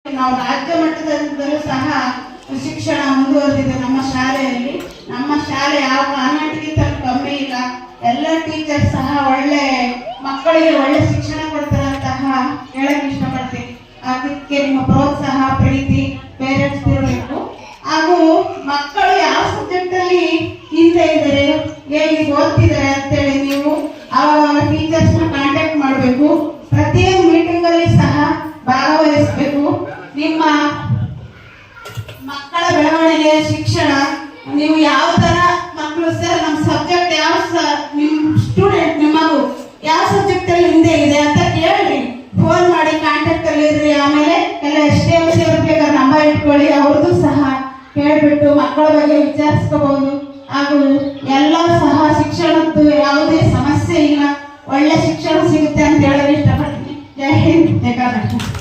ನಾವು ರಾಜ್ಯ ಮಟ್ಟದಲ್ಲೂ ಸಹ ಶಿಕ್ಷಣ ಮುಂದುವರೆದಿದೆ ನಮ್ಮ ಶಾಲೆಯಲ್ಲಿ. ನಮ್ಮ ಶಾಲೆ ಯಾವ ಕಾನ್ವೆಂಟ್ಗಿಂತ ಕಮ್ಮಿ ಇಲ್ಲ. ಎಲ್ಲ ಟೀಚರ್ಸ್ ಸಹ ಒಳ್ಳೆ ಮಕ್ಕಳಿಗೆ ಒಳ್ಳೆ ಶಿಕ್ಷಣ ಕೊಡ್ತಾರಂತಹ ಹೇಳಕ್ ಇಷ್ಟಪಡ್ತೀನಿ. ಅದಕ್ಕೆ ನಿಮ್ಮ ಪ್ರೋತ್ಸಾಹ, ಪ್ರೀತಿ ಪೇರೆಂಟ್ಸ್ ಇರಬೇಕು. ಹಾಗೂ ಮಕ್ಕಳು ಯಾವ ಸಬ್ಜೆಕ್ಟ್ ಅಲ್ಲಿ ಹಿಂದೆ ಇದ್ದಾರೆ, ಹೇಗೆ ಓದ್ತಿದ್ದಾರೆ ಅಂತೇಳಿ ನೀವು ಟೀಚರ್ಸ್ ನ ಕಾಂಟ್ಯಾಕ್ಟ್ ಮಾಡಬೇಕು. ಪ್ರತಿಯೊಂದು ಮೀಟಿಂಗ್ ಅಲ್ಲಿ ಸಹ ಭಾಗವಹಿಸಬೇಕು. ನಿಮ್ಮ ಮಕ್ಕಳ ಬೆಳವಣಿಗೆ, ಶಿಕ್ಷಣ, ನೀವು ಯಾವ ತರ ಮಕ್ಕಳು ಸರ್ ನಮ್ಮ ಸಬ್ಜೆಕ್ಟ್ ಯಾವ ನಿಮ್ ಸ್ಟೂಡೆಂಟ್ ನಿಮ್ಮ ಮಗು ಯಾವ ಸಬ್ಜೆಕ್ಟ್ ಅಲ್ಲಿ ಹಿಂದೆ ಇದೆ ಅಂತ ಕೇಳ್ರಿ, ಫೋನ್ ಮಾಡಿ ಕಾಂಟ್ಯಾಕ್ಟ್ ಅಲ್ಲಿ ಇರ್ರಿ. ಆಮೇಲೆ ಎಲ್ಲ ಎಷ್ಟೇ ಬೇಕಾದ್ರೆ ನಂಬರ್ ಇಟ್ಕೊಳ್ಳಿ, ಅವ್ರದ್ದು ಸಹ ಹೇಳ್ಬಿಟ್ಟು ಮಕ್ಕಳ ಬಗ್ಗೆ ವಿಚಾರಿಸ್ಕೋಬಹುದು. ಹಾಗೂ ಎಲ್ಲ ಸಹ ಶಿಕ್ಷಣದ್ದು ಯಾವುದೇ ಸಮಸ್ಯೆ ಇಲ್ಲ, ಒಳ್ಳೆ ಶಿಕ್ಷಣ ಸಿಗುತ್ತೆ ಅಂತ ಹೇಳಲು ಇಷ್ಟಪಡ್ತೀನಿ. ಜೈ ಹಿಂದ್, ಜೈ ಕರ್ನಾಟಕ.